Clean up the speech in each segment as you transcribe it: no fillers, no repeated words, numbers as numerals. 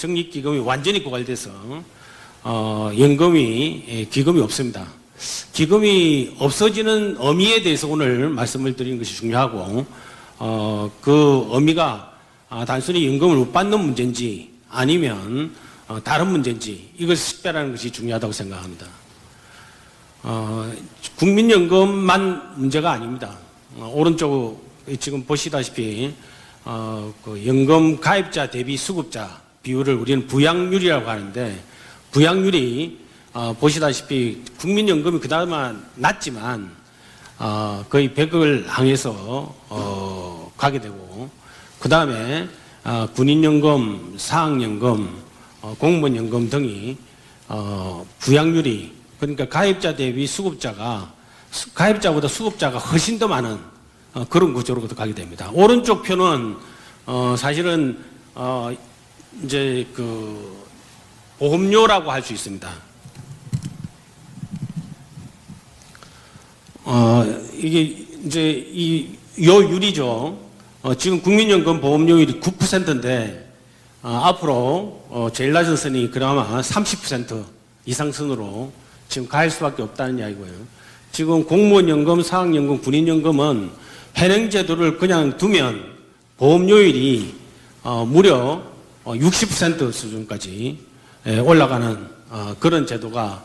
적립기금이 완전히 고갈돼서 연금이 기금이 없습니다. 기금이 없어지는 의미에 대해서 오늘 말씀을 드리는 것이 중요하고 그 의미가 단순히 연금을 못 받는 문제인지 아니면 다른 문제인지 이걸 식별하는 것이 중요하다고 생각합니다. 국민연금만 문제가 아닙니다. 오른쪽 지금 보시다시피 그 연금 가입자 대비 수급자 비율을 우리는 부양률이라고 하는데 부양률이 보시다시피 국민연금이 그나마 낮지만 거의 100을 향해서 가게 되고 그 다음에 군인연금, 사학연금, 공무원연금 등이 부양률이 그러니까 가입자 대비 수급자가 가입자보다 수급자가 훨씬 더 많은 그런 구조로 가게 됩니다. 오른쪽 표는 사실은 이제 그 보험료라고 할 수 있습니다. 이게 이제 요 율이죠. 지금 국민연금 보험료율이 9%인데 앞으로 제일 낮은 선이 그나마 30% 이상선으로 지금 갈 수밖에 없다는 이야기고요. 지금 공무원연금, 사학연금, 군인연금은 현행제도를 그냥 두면 보험료율이 무려 60% 수준까지 올라가는 그런 제도가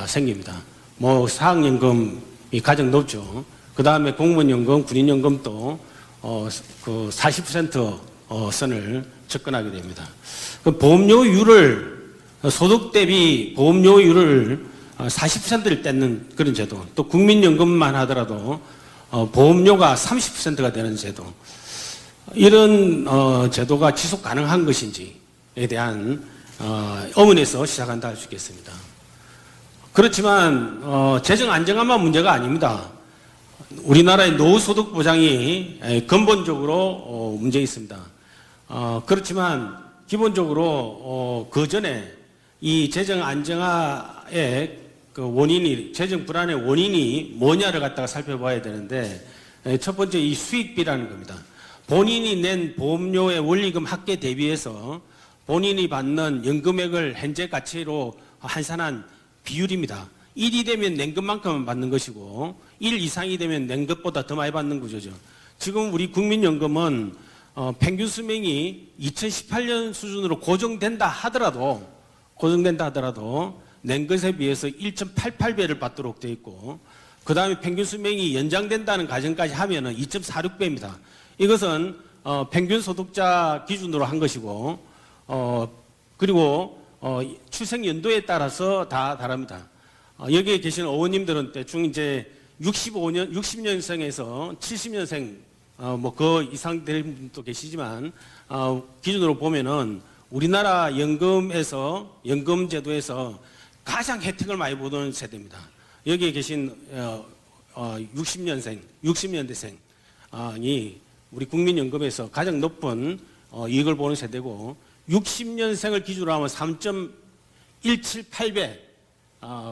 생깁니다. 뭐 사학연금이 가장 높죠. 그 다음에 공무원연금, 군인연금도 그 40% 선을 접근하게 됩니다. 그 보험료율을 소득 대비 보험료율을 40%를 떼는 그런 제도, 또 국민연금만 하더라도 보험료가 30%가 되는 제도, 이런 제도가 지속 가능한 것인지에 대한 의문에서 시작한다 할 수 있겠습니다. 그렇지만 재정 안정화만 문제가 아닙니다. 우리나라의 노후소득 보장이 근본적으로 문제 있습니다. 그렇지만 기본적으로 그 전에 이 재정 안정화의 그 원인이, 재정 불안의 원인이 뭐냐를 갖다가 살펴봐야 되는데, 첫 번째 이 수익비라는 겁니다. 본인이 낸 보험료의 원리금 합계 대비해서 본인이 받는 연금액을 현재 가치로 환산한 비율입니다. 1이 되면 낸 것만큼만 받는 것이고 1 이상이 되면 낸 것보다 더 많이 받는 구조죠. 지금 우리 국민연금은 평균 수명이 2018년 수준으로 고정된다 하더라도 낸 것에 비해서 1.88배를 받도록 되어 있고, 그 다음에 평균 수명이 연장된다는 가정까지 하면은 2.46배입니다. 이것은 평균 소득자 기준으로 한 것이고, 그리고 출생 연도에 따라서 다 다릅니다. 여기에 계신 어머님들은 대충 이제 60년생에서 70년생 뭐 그 이상 될 분도 계시지만 기준으로 보면은 우리나라 연금제도에서 가장 혜택을 많이 보는 세대입니다. 여기에 계신 60년대생이 우리 국민연금에서 가장 높은 이익을 보는 세대고, 60년생을 기준으로 하면 3.178배,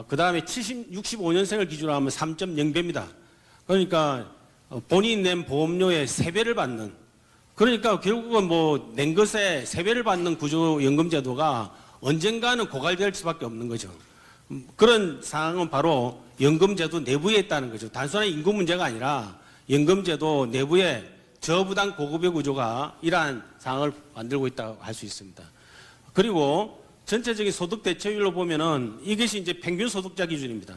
그 다음에 65년생을 기준으로 하면 3.0배입니다. 그러니까 본인이 낸 보험료의 3배를 받는, 그러니까 결국은 뭐 낸 것에 3배를 받는 구조 연금제도가 언젠가는 고갈될 수밖에 없는 거죠. 그런 상황은 바로 연금제도 내부에 있다는 거죠. 단순한 임금 문제가 아니라 연금제도 내부에 저부담 고급의 구조가 이러한 상황을 만들고 있다고 할 수 있습니다. 그리고 전체적인 소득 대체율로 보면은 이것이 이제 평균 소득자 기준입니다.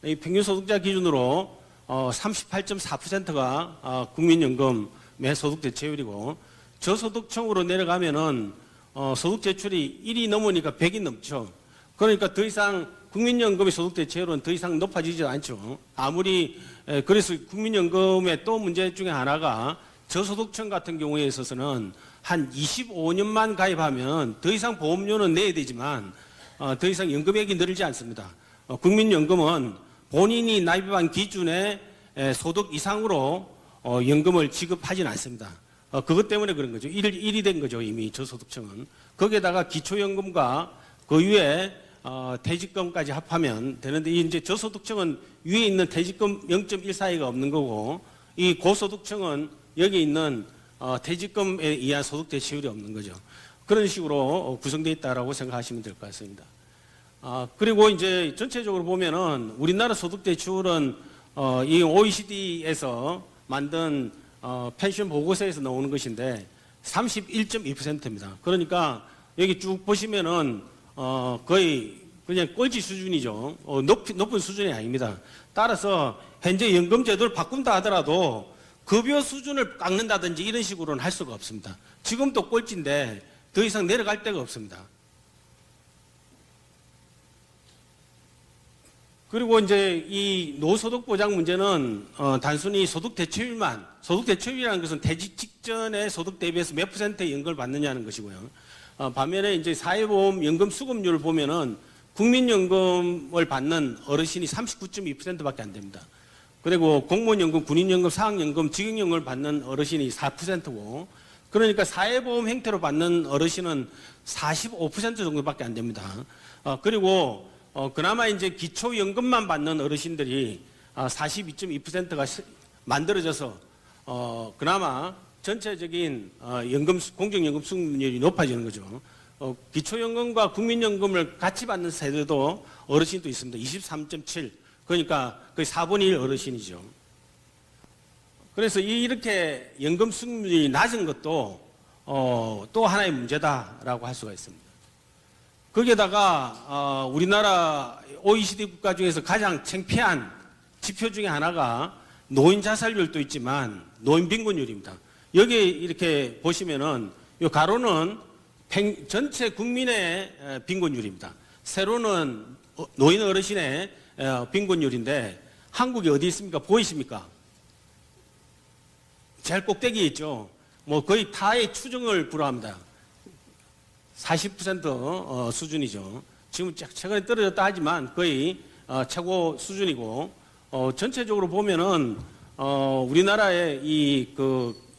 이 평균 소득자 기준으로 38.4%가 국민연금의 소득 대체율이고, 저소득층으로 내려가면은 소득 대출이 1이 넘으니까 100이 넘죠. 그러니까 더 이상 국민연금의 소득 대체율은 더 이상 높아지지 않죠. 아무리 그래서 국민연금의 또 문제 중에 하나가 저소득층 같은 경우에 있어서는 한 25년만 가입하면 더 이상 보험료는 내야 되지만 더 이상 연금액이 늘지 않습니다. 국민연금은 본인이 납입한 기준의 소득 이상으로 연금을 지급하진 않습니다. 그것 때문에 그런 거죠. 1이 된 거죠, 이미 저소득층은. 거기에다가 기초연금과 그 위에 퇴직금까지 합하면 되는데, 이제 저소득층은 위에 있는 퇴직금 0.14가 없는 거고, 이 고소득층은 여기 있는 퇴직금에 의한 소득 대체율이 없는 거죠. 그런 식으로 구성되어 있다라고 생각하시면 될 것 같습니다. 그리고 이제 전체적으로 보면은 우리나라 소득 대출은 이 OECD에서 만든 펜션 보고서에서 나오는 것인데 31.2%입니다. 그러니까 여기 쭉 보시면은 거의 그냥 꼴찌 수준이죠. 높은 수준이 아닙니다. 따라서 현재 연금 제도를 바꾼다 하더라도 급여 수준을 깎는다든지 이런 식으로는 할 수가 없습니다. 지금도 꼴찌인데 더 이상 내려갈 데가 없습니다. 그리고 이제 이 노소득 보장 문제는 단순히 소득 대체율만, 소득 대체율이라는 것은 퇴직 직전에 소득 대비해서 몇 %의 연금을 받느냐는 것이고요. 반면에 이제 사회보험 연금 수급률을 보면은 국민연금을 받는 어르신이 39.2%밖에 안 됩니다. 그리고 공무원연금, 군인연금, 사학연금, 직영연금을 받는 어르신이 4%고, 그러니까 사회보험 형태로 받는 어르신은 45% 정도밖에 안 됩니다. 그리고 그나마 이제 기초연금만 받는 어르신들이 42.2%가 만들어져서 그나마 전체적인 공적연금 수급률이 높아지는 거죠. 기초연금과 국민연금을 같이 받는 세대도 어르신도 있습니다. 23.7. 그러니까 거의 4분의 1 어르신이죠. 그래서 이렇게 연금 수급률이 낮은 것도 또 하나의 문제다라고 할 수가 있습니다. 거기에다가 우리나라 OECD 국가 중에서 가장 창피한 지표 중에 하나가 노인 자살률도 있지만 노인 빈곤율입니다. 여기 이렇게 보시면은 이 가로는 전체 국민의 빈곤율입니다. 세로는 노인 어르신의 빈곤율인데 한국이 어디 있습니까? 보이십니까? 제일 꼭대기에 있죠. 뭐 거의 타의 추정을 불허합니다. 40% 수준이죠. 지금 최근에 떨어졌다 하지만 거의 최고 수준이고, 전체적으로 보면은 우리나라의 이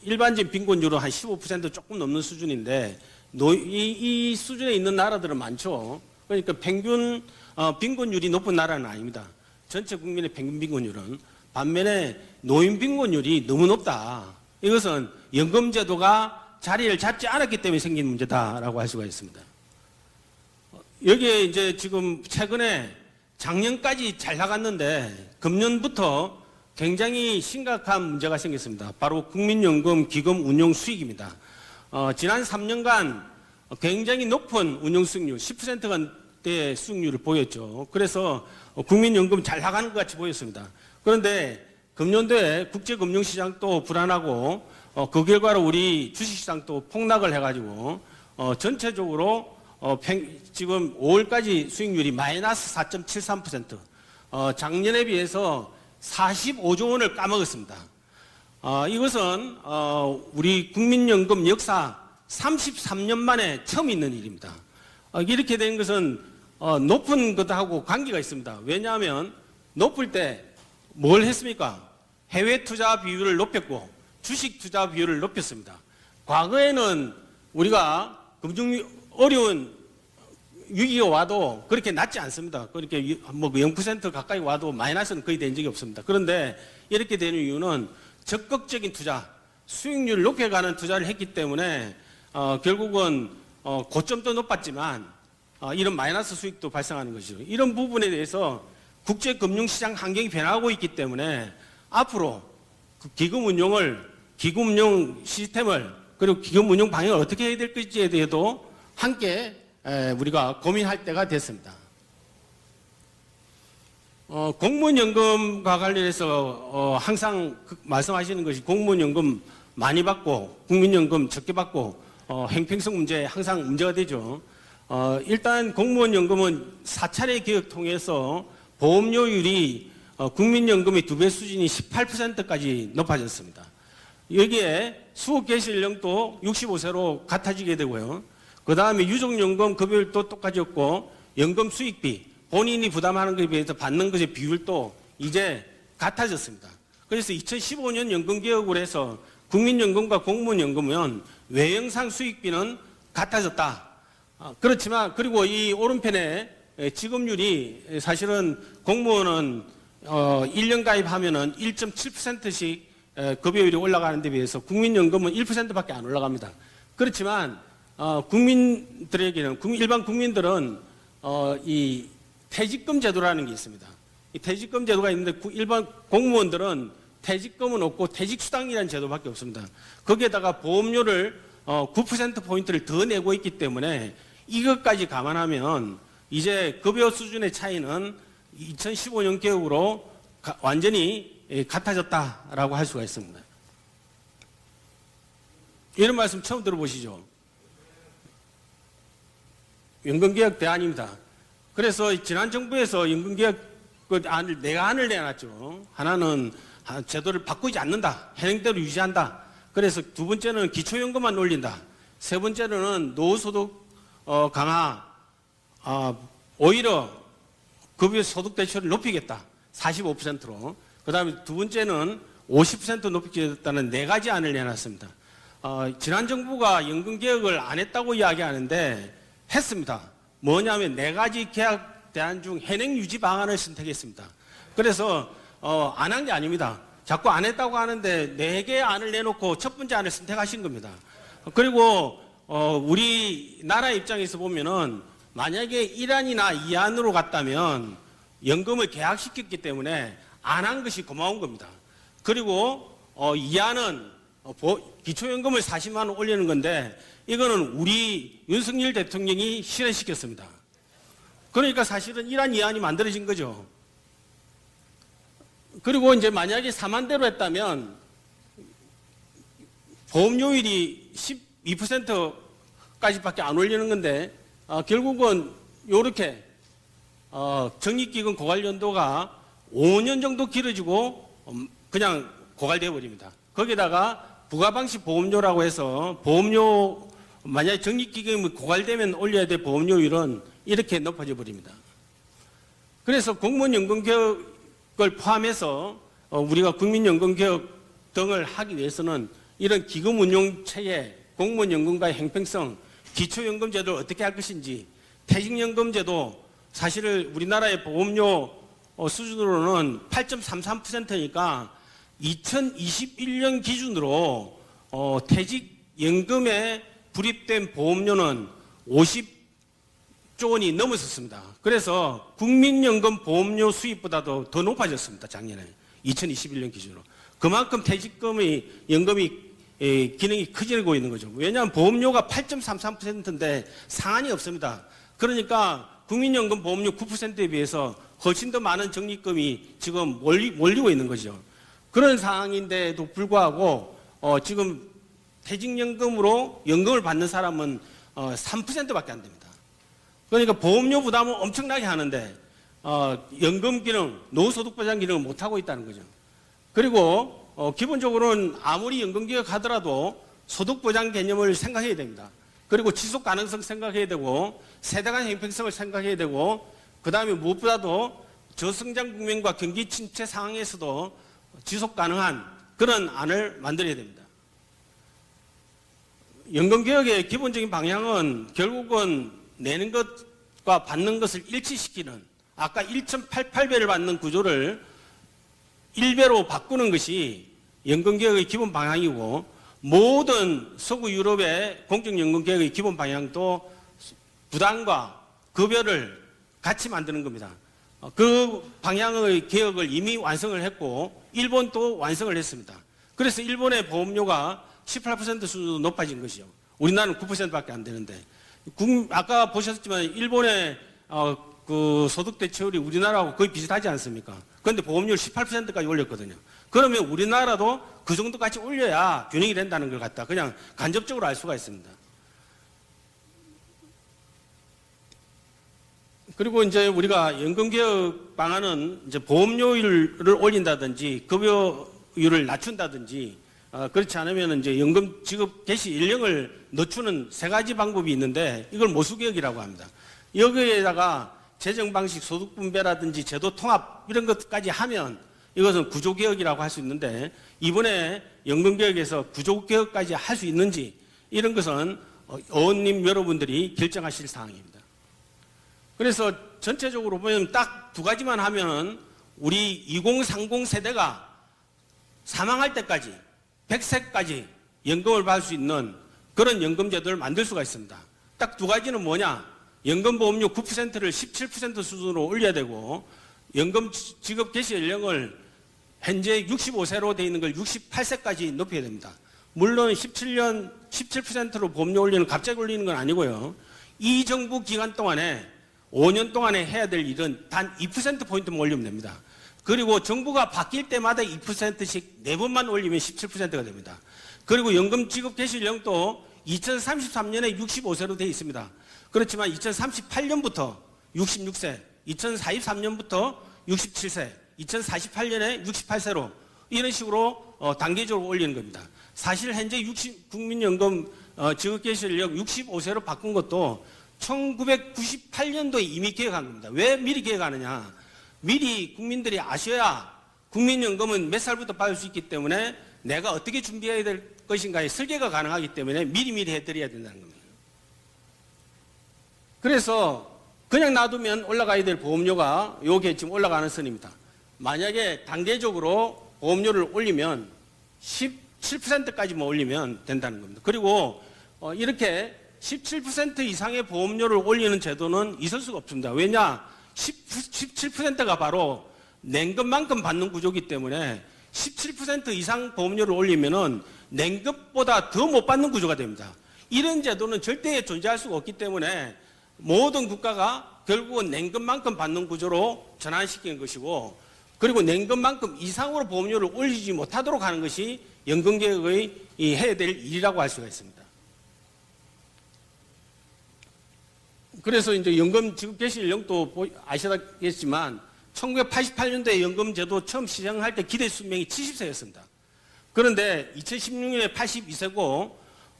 일반적인 빈곤율은 한 15% 조금 넘는 수준인데 이 수준에 있는 나라들은 많죠. 그러니까 평균 빈곤율이 높은 나라는 아닙니다. 전체 국민의 평균 빈곤율은. 반면에 노인 빈곤율이 너무 높다. 이것은 연금제도가 자리를 잡지 않았기 때문에 생긴 문제다라고 할 수가 있습니다. 여기에 이제 지금 최근에 작년까지 잘 나갔는데 금년부터 굉장히 심각한 문제가 생겼습니다. 바로 국민연금 기금 운용 수익입니다. 지난 3년간 굉장히 높은 운용 수익률, 10%대 수익률을 보였죠. 그래서 국민연금 잘 나가는 것 같이 보였습니다. 그런데 금년도에 국제금융시장도 불안하고 그 결과로 우리 주식시장도 폭락을 해가지고 전체적으로 지금 5월까지 수익률이 마이너스 4.73%, 작년에 비해서 45조 원을 까먹었습니다. 이것은 우리 국민연금 역사 33년 만에 처음 있는 일입니다. 이렇게 된 것은 높은 것하고 관계가 있습니다. 왜냐하면 높을 때 뭘 했습니까? 해외 투자 비율을 높였고 주식 투자 비율을 높였습니다. 과거에는 우리가 어려운 위기가 와도 그렇게 낮지 않습니다. 그렇게 뭐 0% 가까이 와도 마이너스는 거의 된 적이 없습니다. 그런데 이렇게 되는 이유는 적극적인 투자, 수익률을 높여가는 투자를 했기 때문에 결국은 고점도 높았지만 이런 마이너스 수익도 발생하는 것이죠. 이런 부분에 대해서 국제금융시장 환경이 변하고 있기 때문에 앞으로 기금 운용 시스템을 그리고 기금 운용 방향을 어떻게 해야 될 것인지에 대해서도 함께 우리가 고민할 때가 됐습니다. 공무원연금과 관련해서 항상 말씀하시는 것이 공무원연금 많이 받고 국민연금 적게 받고 형평성 문제 항상 문제가 되죠. 일단 공무원연금은 4차례 개혁 통해서 보험료율이 국민연금의 2배 수준이 18%까지 높아졌습니다. 여기에 수급 개시 연령도 65세로 같아지게 되고요. 그 다음에 유족연금 급여율도 똑같았고 연금 수익비, 본인이 부담하는 것에 비해서 받는 것의 비율도 이제 같아졌습니다. 그래서 2015년 연금개혁을 해서 국민연금과 공무원연금은 외형상 수익비는 같아졌다. 그렇지만 그리고 이 오른편에 지급률이 사실은 공무원은 1년 가입하면은 1.7%씩 급여율이 올라가는 데 비해서 국민연금은 1%밖에 안 올라갑니다. 그렇지만 국민들에게는 일반 국민들은 이 퇴직금 제도라는 게 있습니다. 이 퇴직금 제도가 있는데 일반 공무원들은 퇴직금은 없고 퇴직수당이라는 제도밖에 없습니다. 거기에다가 보험료를 9%포인트를 더 내고 있기 때문에 이것까지 감안하면 이제 급여 수준의 차이는 2015년 개혁으로 완전히 같아졌다라고 할 수가 있습니다. 이런 말씀 처음 들어보시죠? 연금개혁 대안입니다. 그래서 지난 정부에서 연금개혁 안을 네 안을 내놨죠. 하나는 제도를 바꾸지 않는다. 현행대로 유지한다. 그래서 두 번째는 기초연금만 올린다. 세 번째로는 노후소득 강화, 오히려 급여 소득 대체율을 높이겠다. 45%로. 그 다음에 두 번째는 50% 높이겠다는 네 가지 안을 내놨습니다. 지난 정부가 연금개혁을 안 했다고 이야기하는데 했습니다. 뭐냐면 네 가지 개혁 대안 중 현행 유지 방안을 선택했습니다. 그래서 안 한 게 아닙니다. 자꾸 안 했다고 하는데 네 개의 안을 내놓고 첫 번째 안을 선택하신 겁니다. 그리고 우리나라 입장에서 보면은 만약에 1안이나 2안으로 갔다면 연금을 계약시켰기 때문에 안 한 것이 고마운 겁니다. 그리고 2안은 기초연금을 40만 원 올리는 건데 이거는 우리 윤석열 대통령이 실현시켰습니다. 그러니까 사실은 1안, 2안이 만들어진 거죠. 그리고 이제 만약에 4만대로 했다면 보험료율이 12%까지밖에 안 올리는 건데 결국은 이렇게 적립기금 고갈연도가 5년 정도 길어지고 그냥 고갈되어 버립니다. 거기다가 부가방식 보험료라고 해서 보험료 만약에 적립기금이 고갈되면 올려야 될 보험료율은 이렇게 높아져 버립니다. 그래서 공무원 연금개혁을 포함해서 우리가 국민연금개혁 등을 하기 위해서는 이런 기금 운용 체계, 공무원 연금과의 형평성, 기초연금 제도를 어떻게 할 것인지, 퇴직연금 제도 사실 우리나라의 보험료 수준으로는 8.33%니까 2021년 기준으로 퇴직연금에 불입된 보험료는 50조 원이 넘었었습니다. 그래서 국민연금 보험료 수입보다도 더 높아졌습니다. 작년에 2021년 기준으로. 그만큼 퇴직금의 연금이 기능이 커지고 있는 거죠. 왜냐하면 보험료가 8.33%인데 상한이 없습니다. 그러니까 국민연금 보험료 9%에 비해서 훨씬 더 많은 적립금이 지금 몰리고 있는 거죠. 그런 상황인데도 불구하고 지금 퇴직연금으로 연금을 받는 사람은 3%밖에 안 됩니다. 그러니까 보험료 부담을 엄청나게 하는데 연금 기능, 노후소득보장 기능을 못하고 있다는 거죠. 그리고 기본적으로는 아무리 연금개혁 하더라도 소득보장 개념을 생각해야 됩니다. 그리고 지속가능성 생각해야 되고 세대간 형평성을 생각해야 되고 그 다음에 무엇보다도 저성장 국면과 경기 침체 상황에서도 지속가능한 그런 안을 만들어야 됩니다. 연금개혁의 기본적인 방향은 결국은 내는 것과 받는 것을 일치시키는 아까 1.88배를 받는 구조를 1배로 바꾸는 것이 연금개혁의 기본 방향이고 모든 서구 유럽의 공적연금개혁의 기본 방향도 부담과 급여를 같이 만드는 겁니다. 그 방향의 개혁을 이미 완성을 했고 일본도 완성을 했습니다. 그래서 일본의 보험료가 18% 수준으로 높아진 것이죠. 우리나라는 9%밖에 안 되는데 아까 보셨지만 일본의 그 소득 대체율이 우리나라하고 거의 비슷하지 않습니까? 그런데 보험료를 18%까지 올렸거든요. 그러면 우리나라도 그 정도까지 올려야 균형이 된다는 걸 갖다 그냥 간접적으로 알 수가 있습니다. 그리고 이제 우리가 연금개혁 방안은 이제 보험료율을 올린다든지 급여율을 낮춘다든지 그렇지 않으면 이제 연금 지급 개시 연령을 늦추는 세 가지 방법이 있는데 이걸 모수개혁이라고 합니다. 여기에다가 재정 방식, 소득 분배라든지 제도 통합 이런 것까지 하면 이것은 구조개혁이라고 할 수 있는데 이번에 연금개혁에서 구조개혁까지 할 수 있는지 이런 것은 의원님 여러분들이 결정하실 사항입니다. 그래서 전체적으로 보면 딱 두 가지만 하면 우리 2030 세대가 사망할 때까지 100세까지 연금을 받을 수 있는 그런 연금제도를 만들 수가 있습니다. 딱 두 가지는 뭐냐? 연금보험료 9%를 17% 수준으로 올려야 되고 연금 지급 개시 연령을 현재 65세로 되어 있는 걸 68세까지 높여야 됩니다. 물론 17%로 보험료 올리는 갑자기 올리는 건 아니고요. 이 정부 기간 동안에 5년 동안에 해야 될 일은 단 2%포인트만 올리면 됩니다. 그리고 정부가 바뀔 때마다 2%씩 4번만 올리면 17%가 됩니다. 그리고 연금 지급 개시 연령도 2033년에 65세로 되어 있습니다. 그렇지만 2038년부터 66세, 2043년부터 67세, 2048년에 68세로 이런 식으로 단계적으로 올리는 겁니다. 사실 현재 국민연금 지급 개시 연령 65세로 바꾼 것도 1998년도에 이미 계획한 겁니다. 왜 미리 계획하느냐? 미리 국민들이 아셔야 국민연금은 몇 살부터 받을 수 있기 때문에 내가 어떻게 준비해야 될 것인가에 설계가 가능하기 때문에 미리미리 해드려야 된다는 겁니다. 그래서 그냥 놔두면 올라가야 될 보험료가 요게 지금 올라가는 선입니다. 만약에 단계적으로 보험료를 올리면 17%까지만 올리면 된다는 겁니다. 그리고 이렇게 17% 이상의 보험료를 올리는 제도는 있을 수가 없습니다. 왜냐? 17%가 바로 낸 것만큼 받는 구조이기 때문에 17% 이상 보험료를 올리면은 낸 것보다 더 못 받는 구조가 됩니다. 이런 제도는 절대 존재할 수가 없기 때문에 모든 국가가 결국은 낸 것만큼 받는 구조로 전환시키는 것이고, 그리고 낸 것만큼 이상으로 보험료를 올리지 못하도록 하는 것이 연금개혁의 해야 될 일이라고 할 수가 있습니다. 그래서 이제 연금 지급 개시 연령도 아시다시피지만 1988년도에 연금제도 처음 시행할 때 기대 수명이 70세였습니다. 그런데 2016년에 82세고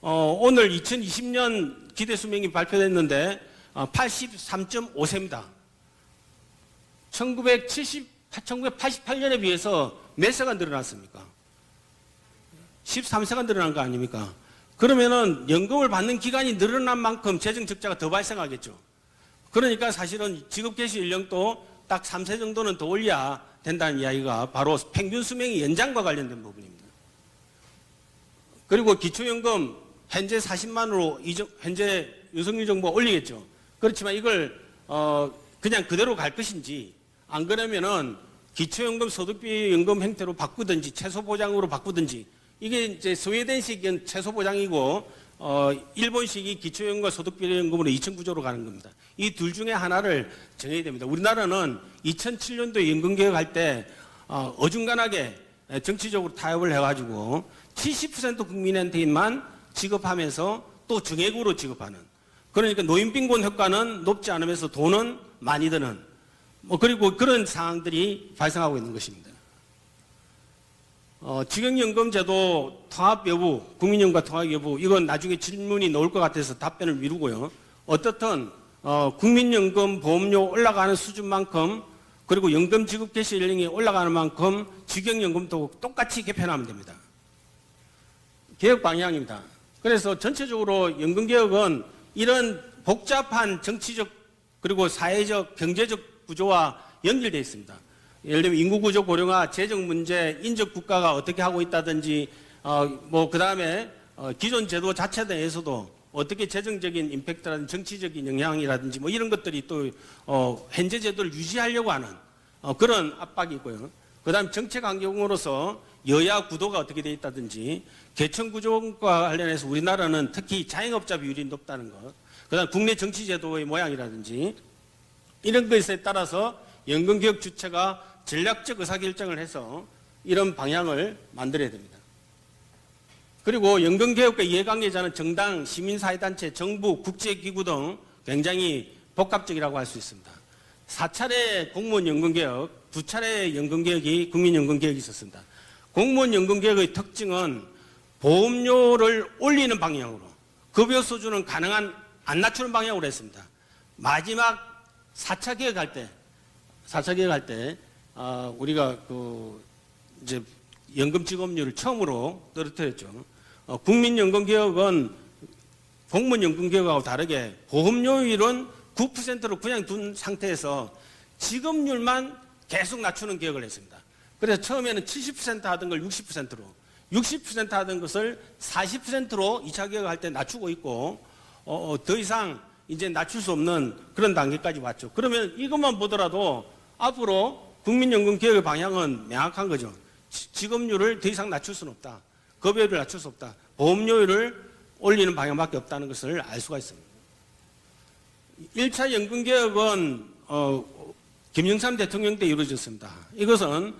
오늘 2020년 기대 수명이 발표됐는데 83.5세입니다. 1988년에 비해서 몇 세가 늘어났습니까? 13세가 늘어난 거 아닙니까? 그러면은 연금을 받는 기간이 늘어난 만큼 재정 적자가 더 발생하겠죠. 그러니까 사실은 지급 개시 연령도 딱 3세 정도는 더 올려야 된다는 이야기가 바로 평균 수명의 연장과 관련된 부분입니다. 그리고 기초연금 현재 40만으로 현재 윤석열 정부가 올리겠죠. 그렇지만 이걸 그냥 그대로 갈 것인지, 안 그러면은 기초연금 소득비 연금 형태로 바꾸든지 최소 보장으로 바꾸든지, 이게 이제 스웨덴식은 최소 보장이고 일본식이 기초연금과 소득비연금으로 2009조로 가는 겁니다. 이 둘 중에 하나를 정해야 됩니다. 우리나라는 2007년도에 연금개혁할 때 어중간하게 정치적으로 타협을 해가지고 70% 국민한테만 지급하면서 또 정액으로 지급하는, 그러니까 노인빈곤 효과는 높지 않으면서 돈은 많이 드는 그리고 그런 상황들이 발생하고 있는 것입니다. 직영연금제도 통합 여부, 국민연금과 통합 여부, 이건 나중에 질문이 나올 것 같아서 답변을 미루고요. 어떻든 국민연금 보험료 올라가는 수준만큼, 그리고 연금 지급 개시 연령이 올라가는 만큼 직영연금도 똑같이 개편하면 됩니다. 개혁 방향입니다. 그래서 전체적으로 연금개혁은 이런 복잡한 정치적 그리고 사회적 경제적 구조와 연결되어 있습니다. 예를 들면 인구구조 고령화, 재정 문제, 인적 국가가 어떻게 하고 있다든지, 그 다음에 기존 제도 자체에 대해서도 어떻게 재정적인 임팩트라든지 정치적인 영향이라든지 이런 것들이 또 현재 제도를 유지하려고 하는 그런 압박이 있고요. 그 다음 정책 환경으로서 여야 구도가 어떻게 되어 있다든지, 계층 구조과 관련해서 우리나라는 특히 자영업자 비율이 높다는 것, 그 다음 국내 정치 제도의 모양이라든지 이런 것에 따라서 연금개혁 주체가 전략적 의사결정을 해서 이런 방향을 만들어야 됩니다. 그리고 연금개혁과 이해관계자는 정당, 시민사회단체, 정부, 국제기구 등 굉장히 복합적이라고 할 수 있습니다. 4차례 공무원 연금개혁, 2차례 연금개혁이 국민연금개혁이 있었습니다. 공무원 연금개혁의 특징은 보험료를 올리는 방향으로, 급여 수준은 가능한 안 낮추는 방향으로 했습니다. 마지막 4차 개혁할 때 우리가 이제 연금 지급률을 처음으로 떨어뜨렸죠. 국민연금개혁은 공무원 연금개혁하고 다르게 보험료율은 9%로 그냥 둔 상태에서 지급률만 계속 낮추는 개혁을 했습니다. 그래서 처음에는 70% 하던 걸 60%로, 60% 하던 것을 40%로 2차 개혁할 때 낮추고 있고 더 이상 이제 낮출 수 없는 그런 단계까지 왔죠. 그러면 이것만 보더라도 앞으로 국민연금 개혁의 방향은 명확한 거죠. 지급률을 더 이상 낮출 수는 없다. 급여율을 낮출 수 없다. 보험료율을 올리는 방향밖에 없다는 것을 알 수가 있습니다. 1차 연금개혁은 김영삼 대통령 때 이루어졌습니다. 이것은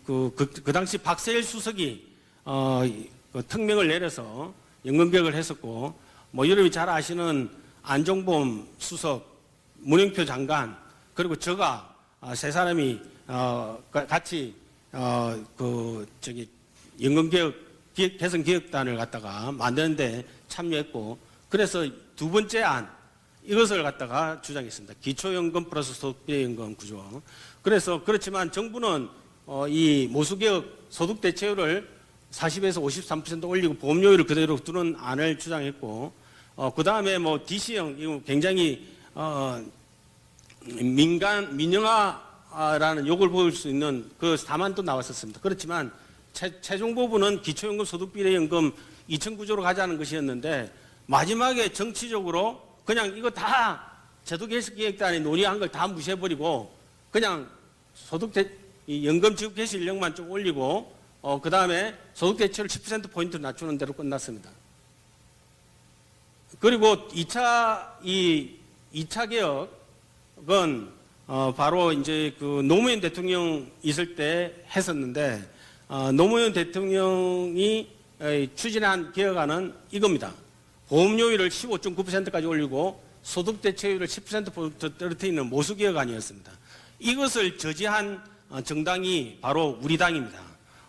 그 당시 박세일 수석이 그 특명을 내려서 연금개혁을 했었고, 뭐 여러분이 잘 아시는 안종범 수석, 문영표 장관, 그리고 저가 세 사람이 같이 연금개혁 개선개혁단을 갖다가 만드는데 참여했고, 그래서 두 번째 안 이것을 갖다가 주장했습니다. 기초연금 플러스 소득연금 구조. 그래서 그렇지만 정부는 이 모수개혁 소득대체율을 40에서 53% 올리고 보험료율을 그대로 두는 안을 주장했고, 그 다음에 뭐 DC형, 이거 굉장히 민영화라는 욕을 보일 수 있는 그 사안도 나왔었습니다. 그렇지만 최종 부분은 기초연금 소득비례연금 2009조로 가자는 것이었는데, 마지막에 정치적으로 그냥 이거 다 제도개혁기획단이 논의한 걸 다 무시해버리고 그냥 연금 지급 개시 연령만 좀 올리고 그 다음에 소득대체율 10%포인트 낮추는 대로 끝났습니다. 그리고 2차 개혁은 바로 이제 그 노무현 대통령 있을 때 했었는데, 노무현 대통령이 추진한 개혁안은 이겁니다. 보험료율을 15.9%까지 올리고 소득대체율을 10%포인트 떨어뜨리는 모수개혁안이었습니다. 이것을 저지한 정당이 바로 우리 당입니다.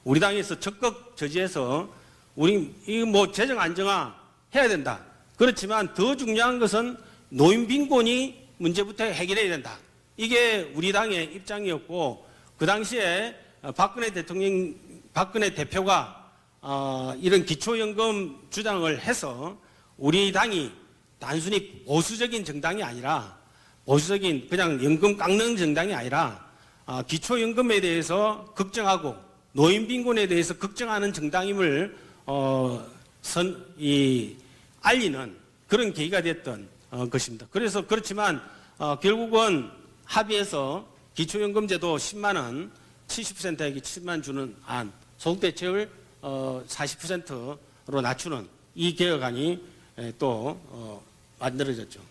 우리 당에서 적극 저지해서 이거 뭐 재정 안정화 해야 된다. 그렇지만 더 중요한 것은 노인 빈곤이 문제부터 해결해야 된다. 이게 우리 당의 입장이었고, 그 당시에 박근혜 대표가 이런 기초연금 주장을 해서 우리 당이 단순히 보수적인 정당이 아니라, 보수적인 그냥 연금 깎는 정당이 아니라 기초연금에 대해서 걱정하고 노인 빈곤에 대해서 걱정하는 정당임을 알리는 그런 계기가 됐던 것입니다. 그래서 그렇지만 결국은 합의해서 기초연금제도 10만 원, 70%에게 7만 주는 안, 소득대체율 40%로 낮추는 이 개혁안이 또 만들어졌죠.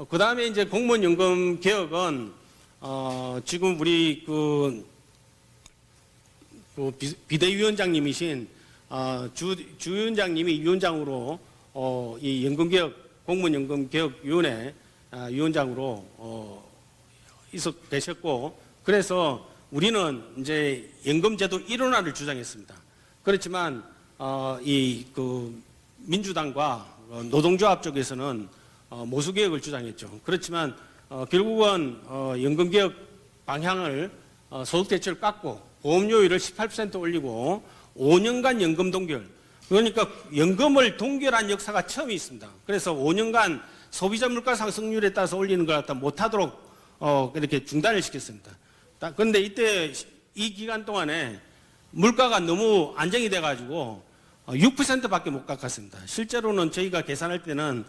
그 다음에 이제 공무원연금 개혁은 지금 우리 그 비대위원장님이신 주 위원장님이 위원장으로 이 연금개혁 공무원연금개혁위원회 위원장으로 계셨고, 그래서 우리는 이제 연금제도 일원화를 주장했습니다. 그렇지만 민주당과 노동조합 쪽에서는 모수개혁을 주장했죠. 그렇지만 결국은 연금개혁 방향을 소득대체를 깎고 보험료율을 18% 올리고 5년간 연금 동결, 그러니까 연금을 동결한 역사가 처음 있습니다. 그래서 5년간 소비자 물가 상승률에 따라서 올리는 걸 갖다 못하도록 이렇게 중단을 시켰습니다. 그런데 이때 이 기간 동안에 물가가 너무 안정이 돼가지고 6%밖에 못 깎았습니다. 실제로는 저희가 계산할 때는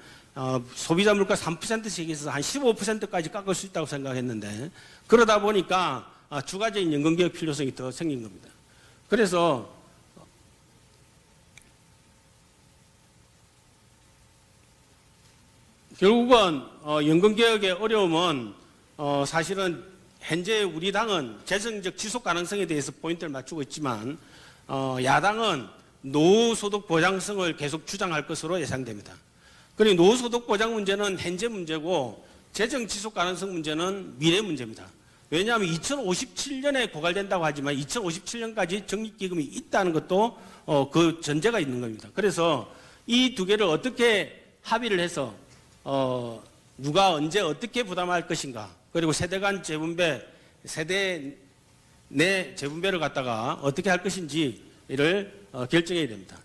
소비자 물가 3%씩 있어서 한 15%까지 깎을 수 있다고 생각했는데, 그러다 보니까 추가적인 연금개혁 필요성이 더 생긴 겁니다. 그래서 결국은 연금개혁의 어려움은 사실은 현재 우리 당은 재정적 지속 가능성에 대해서 포인트를 맞추고 있지만 야당은 노후소득 보장성을 계속 주장할 것으로 예상됩니다. 그리고 노후소득 보장 문제는 현재 문제고 재정 지속 가능성 문제는 미래 문제입니다. 왜냐하면 2057년에 고갈된다고 하지만 2057년까지 적립기금이 있다는 것도 그 전제가 있는 겁니다. 그래서 이 두 개를 어떻게 합의를 해서 누가 언제 어떻게 부담할 것인가, 그리고 세대 간 재분배, 세대 내 재분배를 갖다가 어떻게 할 것인지를 결정해야 됩니다.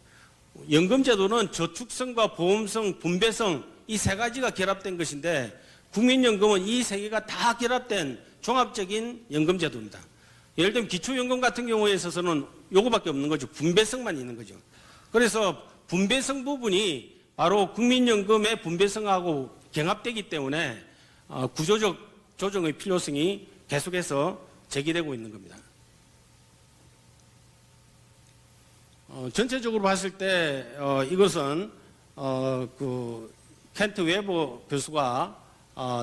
연금제도는 저축성과 보험성, 분배성 이 세 가지가 결합된 것인데, 국민연금은 이 세 개가 다 결합된 종합적인 연금제도입니다. 예를 들면 기초연금 같은 경우에 있어서는 요거밖에 없는 거죠. 분배성만 있는 거죠. 그래서 분배성 부분이 바로 국민연금의 분배성하고 경합되기 때문에 구조적 조정의 필요성이 계속해서 제기되고 있는 겁니다. 전체적으로 봤을 때 이것은 그 켄트 웨버 교수가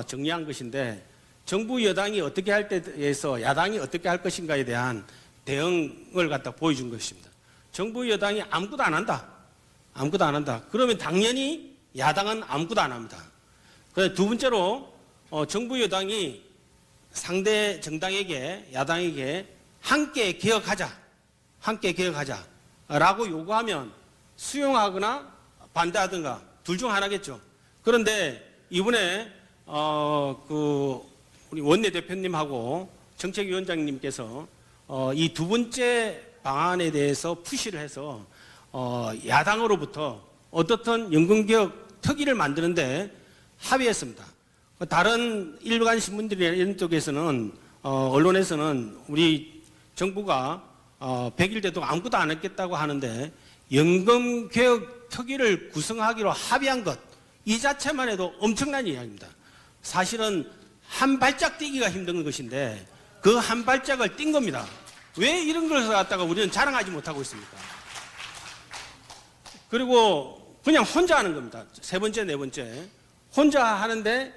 정리한 것인데 정부 여당이 어떻게 할 때에 대해서 야당이 어떻게 할 것인가에 대한 대응을 갖다 보여준 것입니다. 정부 여당이 아무것도 안 한다. 아무것도 안 한다. 그러면 당연히 야당은 아무것도 안 합니다. 그래서 두 번째로 정부 여당이 상대 정당에게 야당에게 함께 개혁하자. 함께 개혁하자. 라고 요구하면 수용하거나 반대하든가 둘 중 하나겠죠. 그런데 이번에 우리 원내대표님하고 정책위원장님께서 이 두 번째 방안에 대해서 푸시를 해서 야당으로부터 어떻든 연금개혁 특위를 만드는데 합의했습니다. 다른 일반 신문들이나 이런 쪽에서는 언론에서는 우리 정부가 100일 돼도 아무것도 안 했겠다고 하는데 연금개혁 특위를 구성하기로 합의한 것 이 자체만 해도 엄청난 이야기입니다. 사실은 한 발짝 뛰기가 힘든 것인데 그 한 발짝을 뛴 겁니다. 왜 이런 것을 갖다가 우리는 자랑하지 못하고 있습니까? 그리고 그냥 혼자 하는 겁니다. 세 번째, 네 번째. 혼자 하는데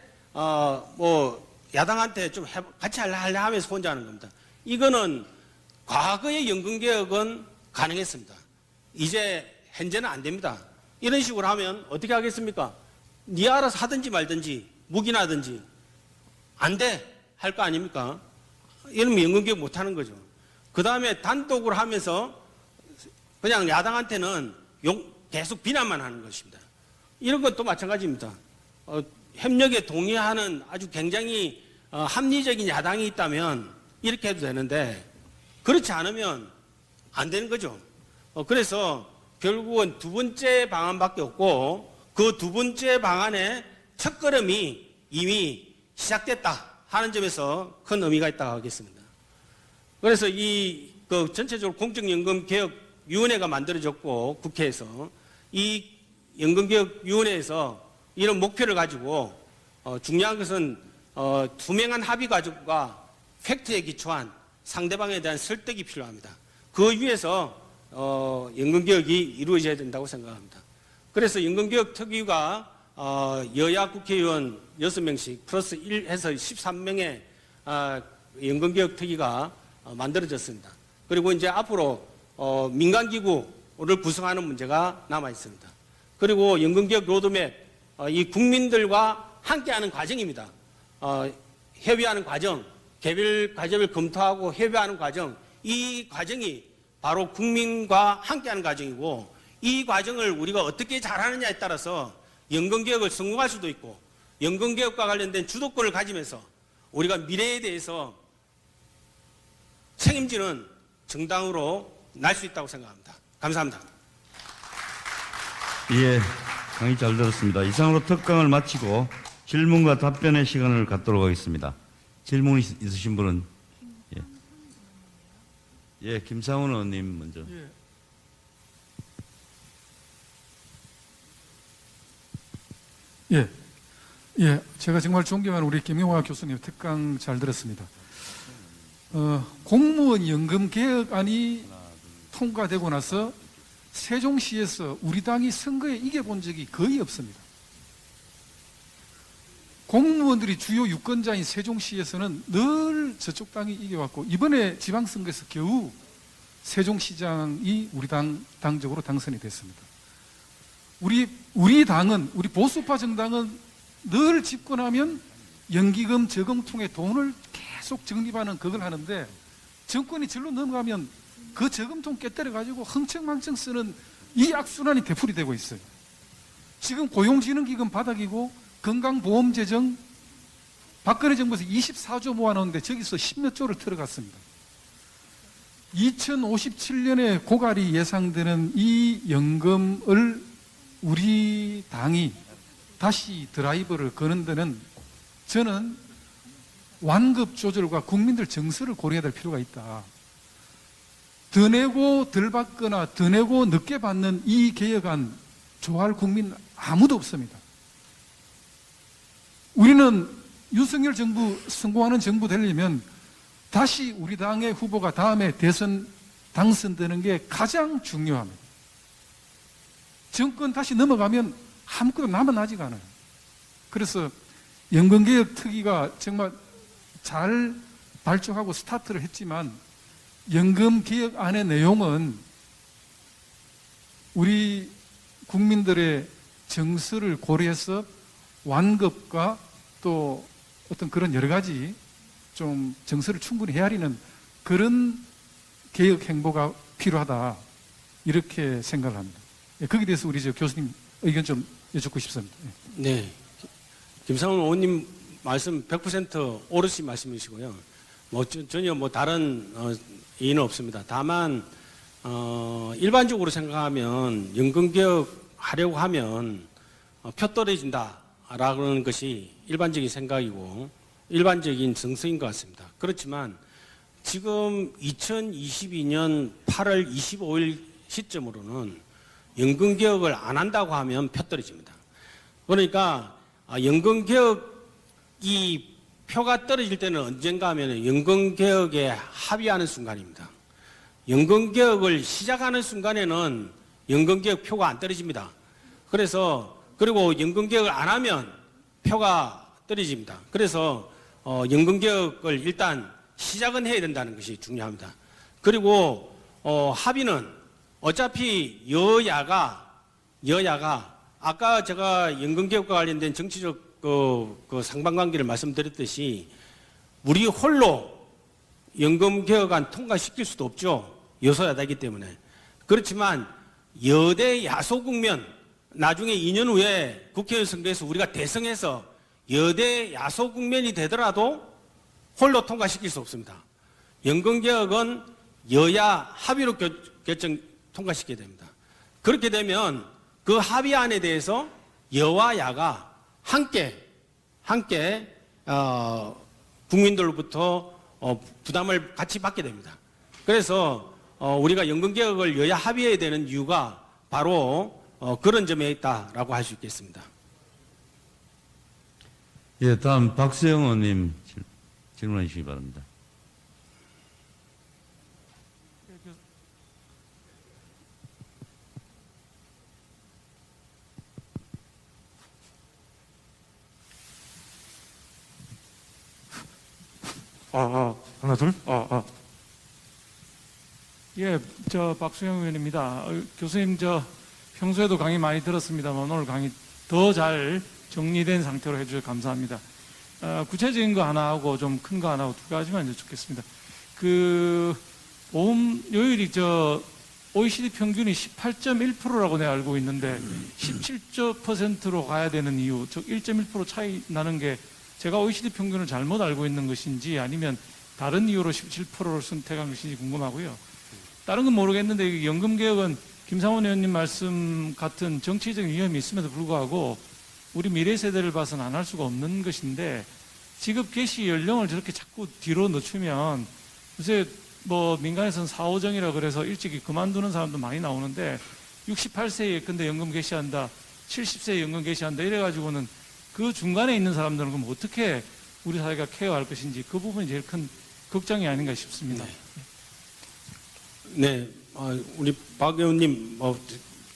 뭐 야당한테 좀 같이 할래 하면서 혼자 하는 겁니다. 이거는 과거의 연금개혁은 가능했습니다. 이제 현재는 안 됩니다. 이런 식으로 하면 어떻게 하겠습니까? 네 알아서 하든지 말든지 묵인하든지 안 돼 할 거 아닙니까? 이러면 연금개혁 못 하는 거죠. 그 다음에 단독으로 하면서 그냥 야당한테는 계속 비난만 하는 것입니다. 이런 것도 마찬가지입니다. 협력에 동의하는 아주 굉장히 합리적인 야당이 있다면 이렇게 해도 되는데 그렇지 않으면 안 되는 거죠. 그래서 결국은 두 번째 방안밖에 없고 그 두 번째 방안의 첫걸음이 이미 시작됐다 하는 점에서 큰 의미가 있다고 하겠습니다. 그래서 전체적으로 공적연금개혁위원회가 만들어졌고 국회에서 이 연금개혁위원회에서 이런 목표를 가지고 중요한 것은 투명한 합의 과정과 팩트에 기초한 상대방에 대한 설득이 필요합니다. 그 위에서 연금개혁이 이루어져야 된다고 생각합니다. 그래서 연금개혁특위가 여야 국회의원 6명씩 플러스 1 해서 13명의 연금개혁특위가 만들어졌습니다. 그리고 이제 앞으로 민간기구를 구성하는 문제가 남아 있습니다. 그리고 연금개혁 로드맵 이 국민들과 함께하는 과정입니다. 협의하는 과정, 개별 과제를 검토하고 협의하는 과정, 이 과정이 바로 국민과 함께하는 과정이고 이 과정을 우리가 어떻게 잘하느냐에 따라서 연금개혁을 성공할 수도 있고 연금개혁과 관련된 주도권을 가지면서 우리가 미래에 대해서 책임지는 정당으로 날 수 있다고 생각합니다. 감사합니다. 예, 강의 잘 들었습니다. 이상으로 특강을 마치고 질문과 답변의 시간을 갖도록 하겠습니다. 질문 있으신 분은 김상훈 의원님 먼저. 제가 정말 존경하는 우리 김용화 교수님 특강 잘 들었습니다. 공무원 연금 개혁안이 통과되고 나서 세종시에서 우리 당이 선거에 이겨본 적이 거의 없습니다. 공무원들이 주요 유권자인 세종시에서는 늘 저쪽 당이 이겨왔고 이번에 지방선거에서 겨우 세종시장이 우리 당적으로 당선이 됐습니다. 우리 당은, 우리 보수파 정당은 늘 집권하면 연기금 저금통에 돈을 계속 적립하는 그걸 하는데 정권이 절로 넘어가면 그 저금통 깨뜨려가지고 흥청망청 쓰는 이 악순환이 되풀이되고 있어요. 지금 고용진흥기금 바닥이고 건강보험재정 박근혜 정부에서 24조 모아놓은데 저기서 10몇 조를 들어갔습니다. 2057년에 고갈이 예상되는 이 연금을 우리 당이 다시 드라이버를 거는 데는 저는 완급 조절과 국민들 정서를 고려해야 될 필요가 있다. 더 내고 덜 받거나 더 내고 늦게 받는 이 개혁안 좋아할 국민 아무도 없습니다. 우리는 윤석열 정부 성공하는 정부 되려면 다시 우리 당의 후보가 다음에 대선 당선되는 게 가장 중요합니다. 정권 다시 넘어가면 아무것도 남아나지가 않아요. 그래서 연금개혁 특위가 정말 잘 발족하고 스타트를 했지만 연금개혁안의 내용은 우리 국민들의 정서를 고려해서 완급과 또 어떤 그런 여러 가지 좀 정서를 충분히 헤아리는 그런 개혁 행보가 필요하다 이렇게 생각을 합니다. 거기에 대해서 우리 교수님 의견 좀 여쭙고 싶습니다. 네. 김상훈 의원님 말씀 100% 오롯이 말씀이시고요. 뭐 전혀 뭐 다른 이의는 없습니다. 다만 일반적으로 생각하면 연금개혁 하려고 하면 표 떨어진다라는 것이 일반적인 생각이고 일반적인 정서인 것 같습니다. 그렇지만 지금 2022년 8월 25일 시점으로는 연금개혁을 안 한다고 하면 표 떨어집니다. 그러니까 연금개혁이 표가 떨어질 때는 언젠가 하면 연금개혁에 합의하는 순간입니다. 연금개혁을 시작하는 순간에는 연금개혁 표가 안 떨어집니다. 그리고 연금개혁을 안 하면 표가 떨어집니다. 그래서 연금개혁을 일단 시작은 해야 된다는 것이 중요합니다. 그리고 합의는 어차피 여야가 아까 제가 연금개혁과 관련된 정치적 그 상반관계를 말씀드렸듯이 우리 홀로 연금개혁안 통과시킬 수도 없죠. 여소야다이기 때문에. 그렇지만 여대 야소 국면 나중에 2년 후에 국회의원 선거에서 우리가 대승해서 여대 야소 국면이 되더라도 홀로 통과시킬 수 없습니다. 연금개혁은 여야 합의로 통과시켜야 됩니다. 그렇게 되면 그 합의안에 대해서 여와 야가 함께 국민들로부터 부담을 같이 받게 됩니다. 그래서 우리가 연금개혁을 여야 합의해야 되는 이유가 바로 그런 점에 있다라고 할 수 있겠습니다. 예, 다음 박수영 의원님 질문해 주시기 바랍니다. 하나, 둘? 예, 박수영 의원입니다. 교수님, 평소에도 강의 많이 들었습니다만 오늘 강의 더 잘 정리된 상태로 해주셔서 감사합니다. 구체적인 거 하나 하고 좀 큰 거 하나 하고 두 가지만 여쭙겠습니다. 보험료율이 OECD 평균이 18.1%라고 내가 알고 있는데 17%로 가야 되는 이유, 즉 1.1% 차이 나는 게 제가 OECD 평균을 잘못 알고 있는 것인지 아니면 다른 이유로 17%를 선택한 것인지 궁금하고요. 다른 건 모르겠는데 연금개혁은 김상훈 의원님 말씀 같은 정치적인 위험이 있음에도 불구하고 우리 미래 세대를 봐서는 안 할 수가 없는 것인데 지급 개시 연령을 저렇게 자꾸 뒤로 늦추면 요새 민간에서는 4.5정이라 그래서 일찍이 그만두는 사람도 많이 나오는데 68세에 예컨대 연금 개시한다, 70세에 연금 개시한다 이래가지고는 그 중간에 있는 사람들은 그럼 어떻게 우리 사회가 케어할 것인지 그 부분이 제일 큰 걱정이 아닌가 싶습니다. 네, 우리 박 의원님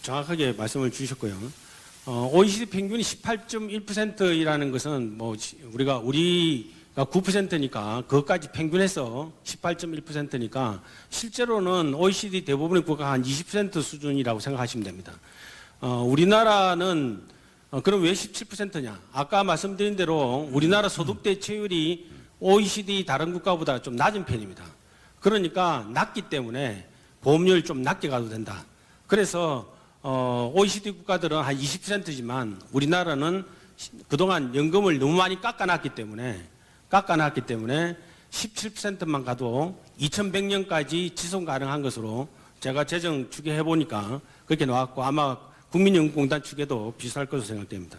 정확하게 말씀을 주셨고요. OECD 평균이 18.1%이라는 것은 우리가 9%니까 그것까지 평균해서 18.1%니까 실제로는 OECD 대부분의 국가가 한 20% 수준이라고 생각하시면 됩니다. 우리나라는 그럼 왜 17%냐? 아까 말씀드린 대로 우리나라 소득 대체율이 OECD 다른 국가보다 좀 낮은 편입니다. 그러니까 낮기 때문에 보험료를 좀 낮게 가도 된다. 그래서 OECD 국가들은 한 20%지만 우리나라는 그동안 연금을 너무 많이 깎아놨기 때문에 17%만 가도 2100년까지 지속 가능한 것으로 제가 재정 추계해 보니까 그렇게 나왔고 아마 국민연금공단 추계도 비슷할 것으로 생각됩니다.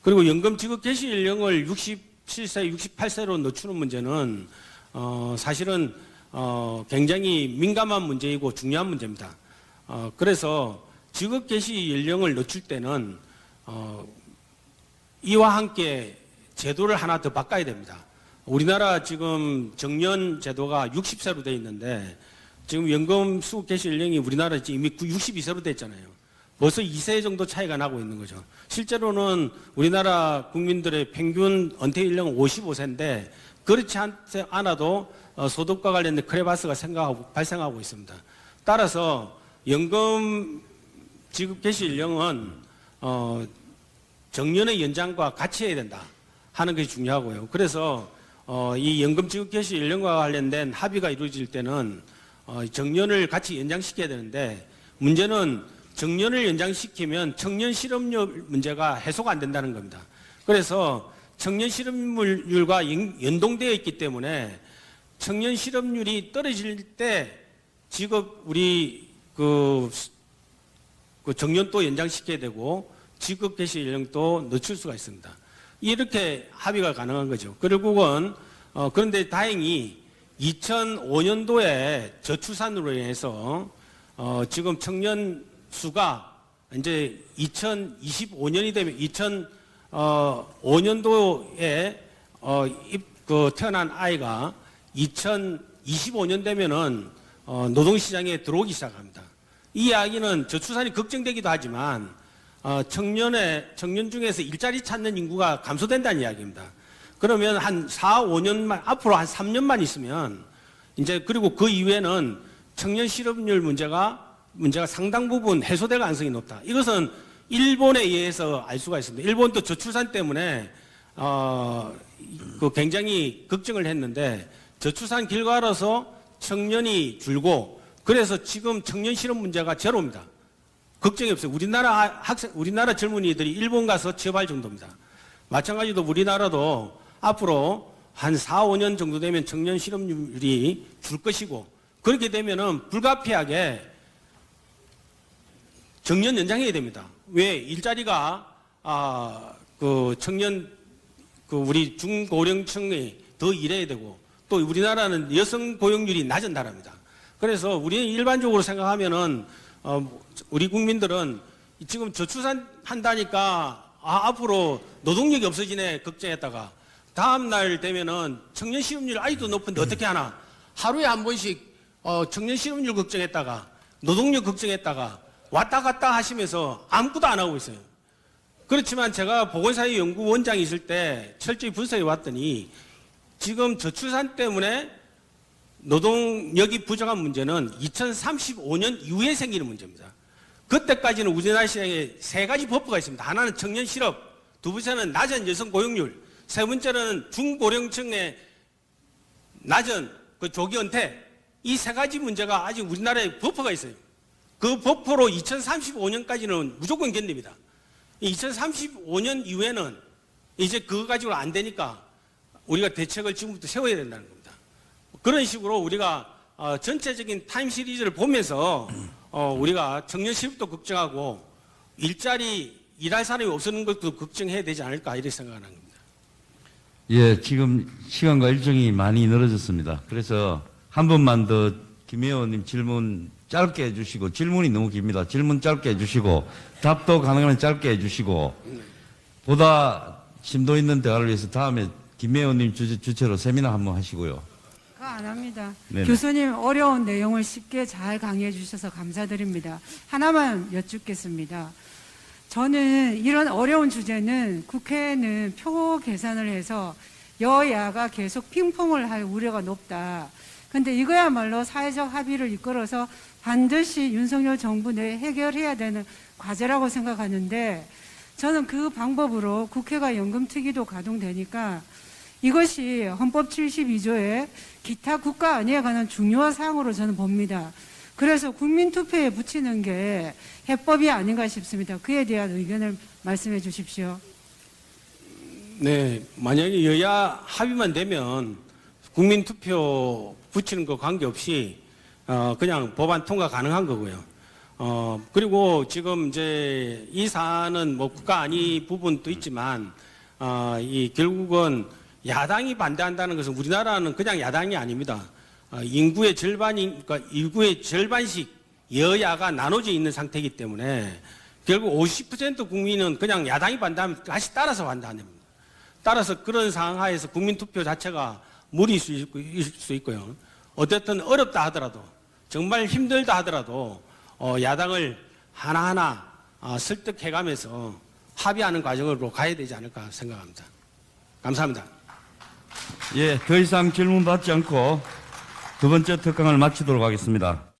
그리고 연금 지급 개시 연령을 60 67세, 68세로 늦추는 문제는 사실은 굉장히 민감한 문제이고 중요한 문제입니다. 그래서 직업 개시 연령을 늦출 때는 이와 함께 제도를 하나 더 바꿔야 됩니다. 우리나라 지금 정년 제도가 60세로 돼 있는데 지금 연금 수급 개시 연령이 우리나라 이미 62세로 됐잖아요. 벌써 2세 정도 차이가 나고 있는 거죠. 실제로는 우리나라 국민들의 평균 은퇴 연령은 55세인데 그렇지 않아도 소득과 관련된 크레바스가 발생하고 있습니다. 따라서 연금 지급 개시 연령은 정년의 연장과 같이 해야 된다 하는 것이 중요하고요. 그래서 이 연금 지급 개시 연령과 관련된 합의가 이루어질 때는 정년을 같이 연장시켜야 되는데 문제는 정년을 연장시키면 청년 실업률 문제가 해소가 안 된다는 겁니다. 그래서 청년 실업률과 연동되어 있기 때문에 청년 실업률이 떨어질 때 직업 우리 그 정년도 연장시켜야 되고 직업 개시 연령도 늦출 수가 있습니다. 이렇게 합의가 가능한 거죠. 결국은 그런데 다행히 2005년도에 저출산으로 인해서 지금 청년 수가 이제 2025년이 되면 2005년도에 태어난 아이가 2025년 되면은 노동시장에 들어오기 시작합니다. 이 이야기는 저출산이 걱정되기도 하지만 청년 중에서 일자리 찾는 인구가 감소된다는 이야기입니다. 그러면 한 4, 5년만 앞으로 한 3년만 있으면 이제 그리고 그 이후에는 청년 실업률 문제가 상당 부분 해소될 가능성이 높다. 이것은 일본에 의해서 알 수가 있습니다. 일본도 저출산 때문에 굉장히 걱정을 했는데 저출산 결과로서 청년이 줄고 그래서 지금 청년 실업 문제가 제로입니다. 걱정이 없어요. 우리나라 젊은이들이 일본 가서 취업할 정도입니다. 마찬가지로 우리나라도 앞으로 한 4, 5년 정도 되면 청년 실업률이 줄 것이고 그렇게 되면은 불가피하게 정년 연장해야 됩니다. 왜? 일자리가 청년 우리 중고령층이 더 일해야 되고 또 우리나라는 여성 고용률이 낮은 나라입니다. 그래서 우리는 일반적으로 생각하면은 우리 국민들은 지금 저출산 한다니까 앞으로 노동력이 없어지네 걱정했다가 다음 날 되면은 청년 실업률 아직도 높은데 어떻게 하나 하루에 한 번씩 청년 실업률 걱정했다가 노동력 걱정했다가 왔다 갔다 하시면서 아무것도 안 하고 있어요. 그렇지만 제가 보건사회 연구원장이 있을 때 철저히 분석해 왔더니 지금 저출산 때문에 노동력이 부족한 문제는 2035년 이후에 생기는 문제입니다. 그때까지는 우리나라 시장에 세 가지 버프가 있습니다. 하나는 청년 실업, 두 번째는 낮은 여성 고용률, 세 번째는 중고령층의 낮은 조기 은퇴. 이 세 가지 문제가 아직 우리나라에 버프가 있어요. 그 버프로 2035년까지는 무조건 견딥니다. 2035년 이후에는 이제 그거 가지고 안 되니까 우리가 대책을 지금부터 세워야 된다는 겁니다. 그런 식으로 우리가 전체적인 타임 시리즈를 보면서 우리가 청년 실업도 걱정하고 일할 사람이 없는 것도 걱정해야 되지 않을까 이렇게 생각하는 겁니다. 예, 지금 시간과 일정이 많이 늘어졌습니다. 그래서 한 번만 더 김 의원님 질문 짧게 해주시고 질문이 너무 깁니다. 질문 짧게 해주시고 답도 가능하면 짧게 해주시고 보다 심도 있는 대화를 위해서 다음에 김 의원님 주체로 세미나 한번 하시고요. 그거 안 합니다. 네네. 교수님 어려운 내용을 쉽게 잘 강의해 주셔서 감사드립니다. 하나만 여쭙겠습니다. 저는 이런 어려운 주제는 국회는 표 계산을 해서 여야가 계속 핑퐁을 할 우려가 높다. 근데 이거야말로 사회적 합의를 이끌어서 반드시 윤석열 정부 내에 해결해야 되는 과제라고 생각하는데 저는 그 방법으로 국회가 연금특위도 가동되니까 이것이 헌법 72조의 기타 국가 안위에 관한 중요한 사항으로 저는 봅니다. 그래서 국민투표에 붙이는 게 해법이 아닌가 싶습니다. 그에 대한 의견을 말씀해 주십시오. 네, 만약에 여야 합의만 되면 국민투표 붙이는 거 관계없이 그냥 법안 통과 가능한 거고요. 그리고 지금 이제 이 사안은 뭐 국가 안위 부분도 있지만 결국은 야당이 반대한다는 것은 우리나라는 그냥 야당이 아닙니다. 인구의 절반이, 그러니까 인구의 절반씩 여야가 나눠져 있는 상태이기 때문에 결국 50% 국민은 그냥 야당이 반대하면 다시 따라서 반대하는 겁니다. 따라서 그런 상황 하에서 국민투표 자체가 무리일 수 있고요. 어쨌든 어렵다 하더라도 정말 힘들다 하더라도 야당을 하나하나 설득해가면서 합의하는 과정으로 가야 되지 않을까 생각합니다. 감사합니다. 예, 더 이상 질문 받지 않고 두 번째 특강을 마치도록 하겠습니다.